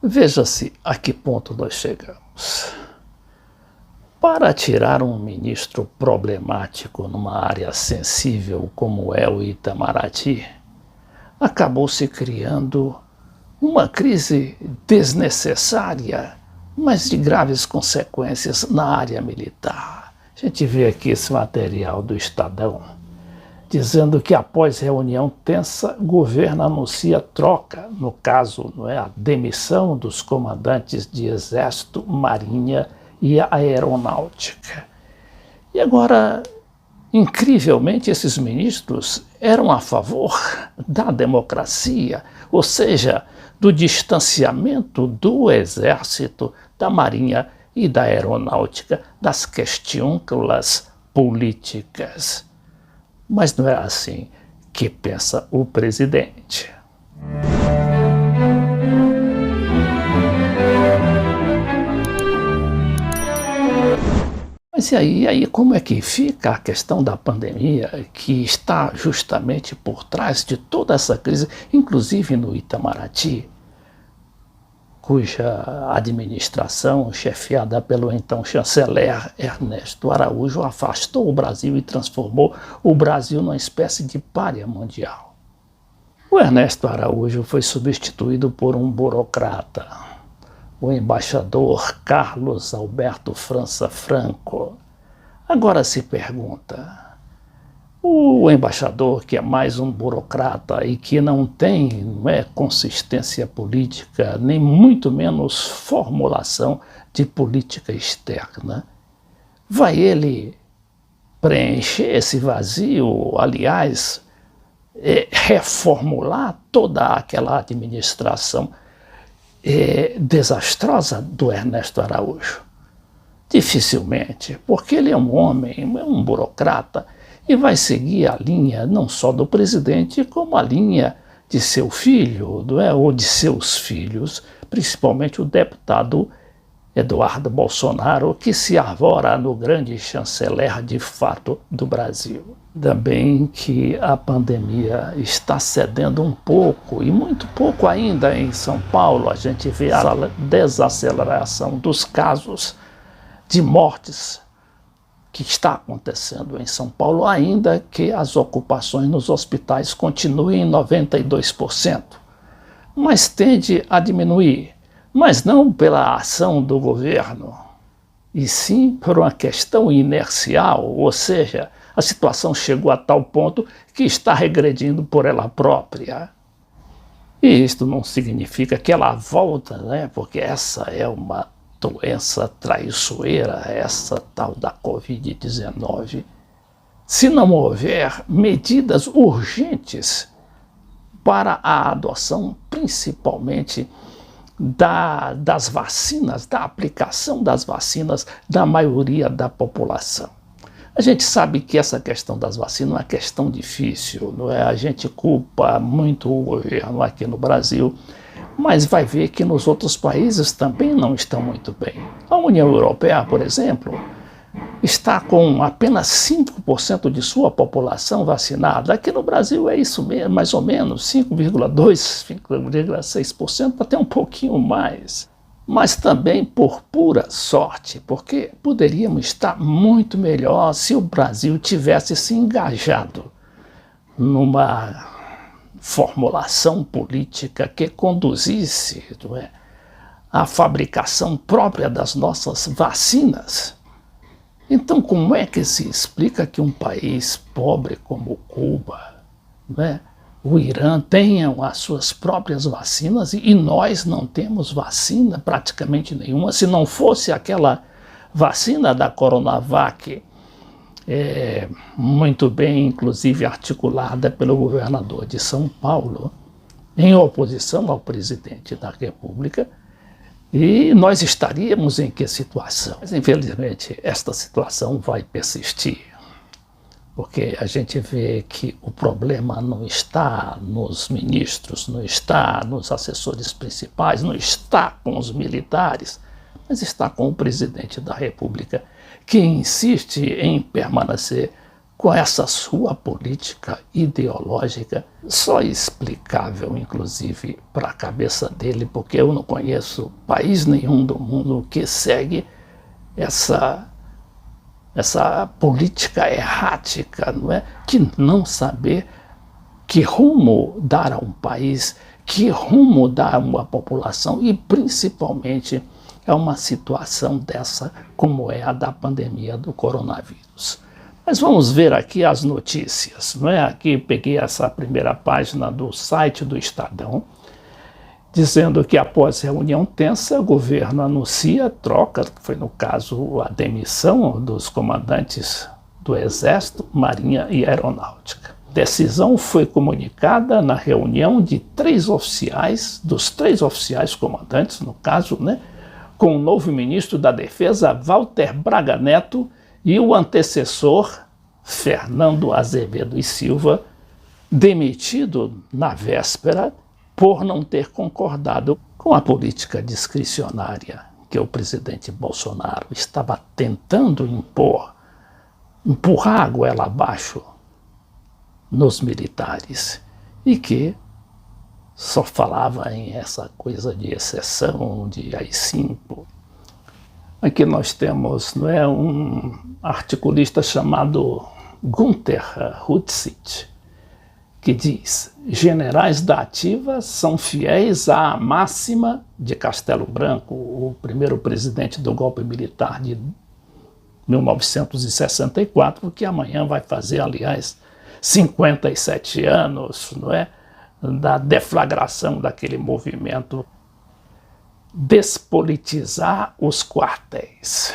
Veja-se a que ponto nós chegamos. Para tirar um ministro problemático numa área sensível como é o Itamaraty, acabou se criando uma crise desnecessária, mas de graves consequências na área militar. A gente vê aqui esse material do Estadão, dizendo que após reunião tensa, o governo anuncia troca, no caso, a demissão dos comandantes de Exército, Marinha e Aeronáutica. E agora, incrivelmente, esses ministros eram a favor da democracia, ou seja, do distanciamento do Exército, da Marinha e da Aeronáutica das questiúnculas políticas. Mas não é assim que pensa o presidente. Mas e aí como é que fica a questão da pandemia, que está justamente por trás de toda essa crise, inclusive no Itamaraty, cuja administração, chefiada pelo então chanceler Ernesto Araújo, afastou o Brasil e transformou o Brasil numa espécie de pária mundial. O Ernesto Araújo foi substituído por um burocrata, o embaixador Carlos Alberto França Franco. Agora se pergunta, o embaixador, que é mais um burocrata e que não tem consistência política, nem muito menos formulação de política externa, vai ele preencher esse vazio, aliás, reformular toda aquela administração desastrosa do Ernesto Araújo? Dificilmente, porque ele é um homem, é um burocrata, e vai seguir a linha não só do presidente, como a linha de seu filho, ou de seus filhos, principalmente o deputado Eduardo Bolsonaro, que se arvora no grande chanceler de fato do Brasil. Também que a pandemia está cedendo um pouco, e muito pouco ainda em São Paulo. A gente vê a desaceleração dos casos de mortes que está acontecendo em São Paulo, ainda que as ocupações nos hospitais continuem em 92%. Mas tende a diminuir, mas não pela ação do governo, e sim por uma questão inercial, ou seja, a situação chegou a tal ponto que está regredindo por ela própria. E isto não significa que ela volta, porque essa é uma doença traiçoeira, essa tal da Covid-19, se não houver medidas urgentes para a adoção, principalmente das vacinas, da aplicação das vacinas da maioria da população. A gente sabe que essa questão das vacinas é uma questão difícil, A gente culpa muito o governo aqui no Brasil, mas vai ver que nos outros países também não estão muito bem. A União Europeia, por exemplo, está com apenas 5% de sua população vacinada. Aqui no Brasil é isso mesmo, mais ou menos, 5,2%, 5,6%, até um pouquinho mais. Mas também por pura sorte, porque poderíamos estar muito melhor se o Brasil tivesse se engajado numa formulação política que conduzisse à fabricação própria das nossas vacinas. Então, como é que se explica que um país pobre como Cuba, o Irã, tenham as suas próprias vacinas e nós não temos vacina praticamente nenhuma? Se não fosse aquela vacina da Coronavac, muito bem, inclusive articulada pelo governador de São Paulo, em oposição ao presidente da República, e nós estaríamos em que situação? Mas, infelizmente, esta situação vai persistir, porque a gente vê que o problema não está nos ministros, não está nos assessores principais, não está com os militares, mas está com o presidente da República, que insiste em permanecer com essa sua política ideológica, só explicável, inclusive, para a cabeça dele, porque eu não conheço país nenhum do mundo que segue essa política errática, não é? De não saber que rumo dar a um país, que rumo dar a uma população e, principalmente, a uma situação dessa como é a da pandemia do coronavírus. Mas vamos ver aqui as notícias, não é? Aqui peguei essa primeira página do site do Estadão, dizendo que após reunião tensa, o governo anuncia troca, que foi no caso a demissão dos comandantes do Exército, Marinha e Aeronáutica. Decisão foi comunicada na reunião de dos três oficiais comandantes, no caso, né, com o novo ministro da Defesa, Walter Braga Neto, e o antecessor, Fernando Azevedo e Silva, demitido na véspera por não ter concordado com a política discricionária que o presidente Bolsonaro estava tentando empurrar a goela abaixo nos militares, e que só falava em essa coisa de exceção, de AI-5. Aqui nós temos, não é, um articulista chamado Gunther Hutzit, que diz: generais da ativa são fiéis à máxima de Castelo Branco, o primeiro presidente do golpe militar de 1964, que amanhã vai fazer, aliás, 57 anos, não é, da deflagração daquele movimento despolitizar os quartéis.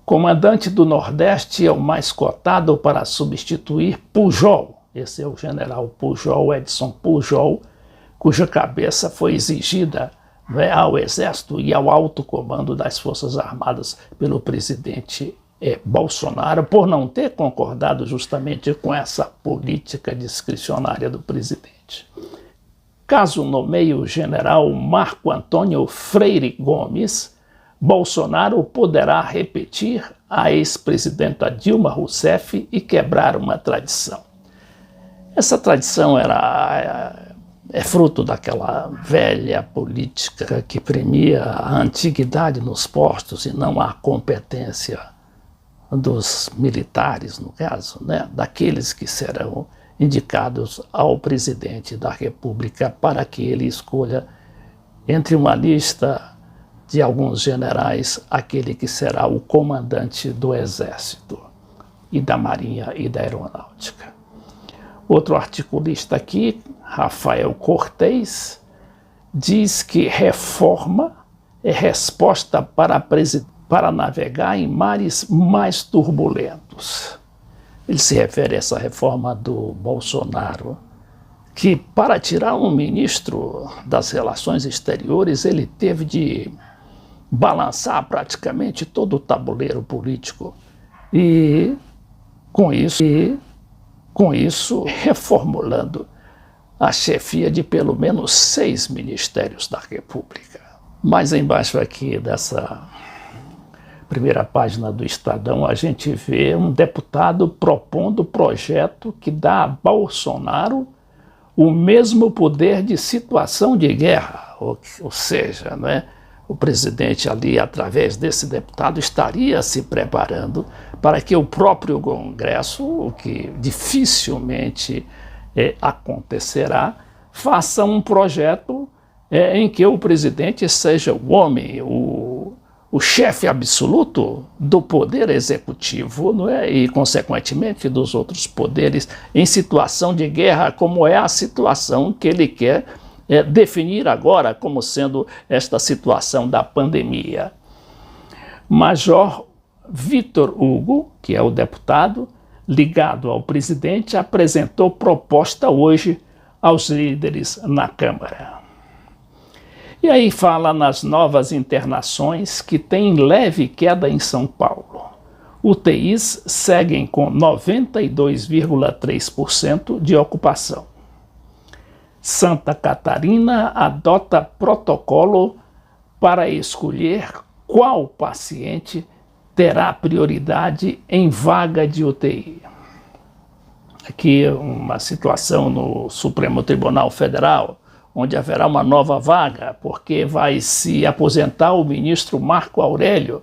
Comandante do Nordeste é o mais cotado para substituir Pujol. Esse é o general Pujol, Edson Pujol, cuja cabeça foi exigida, né, ao Exército e ao alto comando das Forças Armadas pelo presidente Bolsonaro, por não ter concordado justamente com essa política discricionária do presidente. Caso nomeie o general Marco Antônio Freire Gomes, Bolsonaro poderá repetir a ex-presidenta Dilma Rousseff e quebrar uma tradição. Essa tradição é fruto daquela velha política que premia a antiguidade nos postos e não a competência dos militares, no caso, né, daqueles que serão indicados ao presidente da República para que ele escolha entre uma lista de alguns generais aquele que será o comandante do Exército e da Marinha e da Aeronáutica. Outro articulista aqui, Rafael Cortez, diz que reforma é resposta para navegar em mares mais turbulentos. Ele se refere a essa reforma do Bolsonaro, que para tirar um ministro das Relações Exteriores, ele teve de balançar praticamente todo o tabuleiro político e, com isso, reformulando a chefia de pelo menos 6 ministérios da República. Mais embaixo aqui dessa primeira página do Estadão, a gente vê um deputado propondo projeto que dá a Bolsonaro o mesmo poder de situação de guerra, ou seja, né, o presidente ali, através desse deputado, estaria se preparando para que o próprio Congresso, o que dificilmente acontecerá, faça um projeto em que o presidente seja o homem, o chefe absoluto do poder executivo, não é? E, consequentemente, dos outros poderes em situação de guerra, como é a situação que ele quer definir agora como sendo esta situação da pandemia. Major Vitor Hugo, que é o deputado ligado ao presidente, apresentou proposta hoje aos líderes na Câmara. E aí fala nas novas internações que tem leve queda em São Paulo. UTIs seguem com 92,3% de ocupação. Santa Catarina adota protocolo para escolher qual paciente terá prioridade em vaga de UTI. aqui uma situação no Supremo Tribunal Federal, onde haverá uma nova vaga, porque vai se aposentar o ministro Marco Aurélio,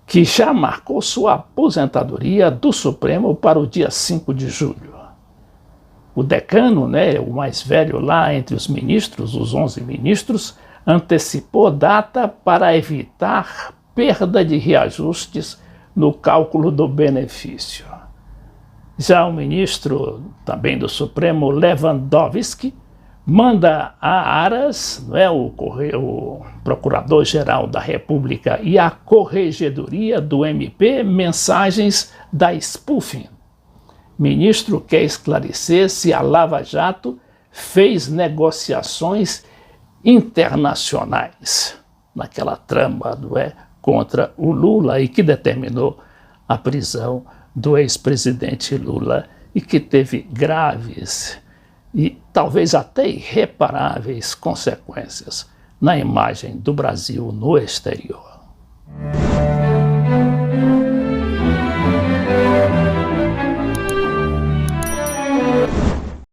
que já marcou sua aposentadoria do Supremo para o dia 5 de julho. O decano, né, o mais velho lá entre os ministros, os 11 ministros, antecipou data para evitar perda de reajustes no cálculo do benefício. Já o ministro, também do Supremo, Lewandowski, manda a Aras, não é, o Procurador-Geral da República, e a Corregedoria do MP mensagens da spoofing. Ministro quer esclarecer se a Lava Jato fez negociações internacionais naquela trama, não é, contra o Lula e que determinou a prisão do ex-presidente Lula e que teve graves e talvez até irreparáveis consequências na imagem do Brasil no exterior.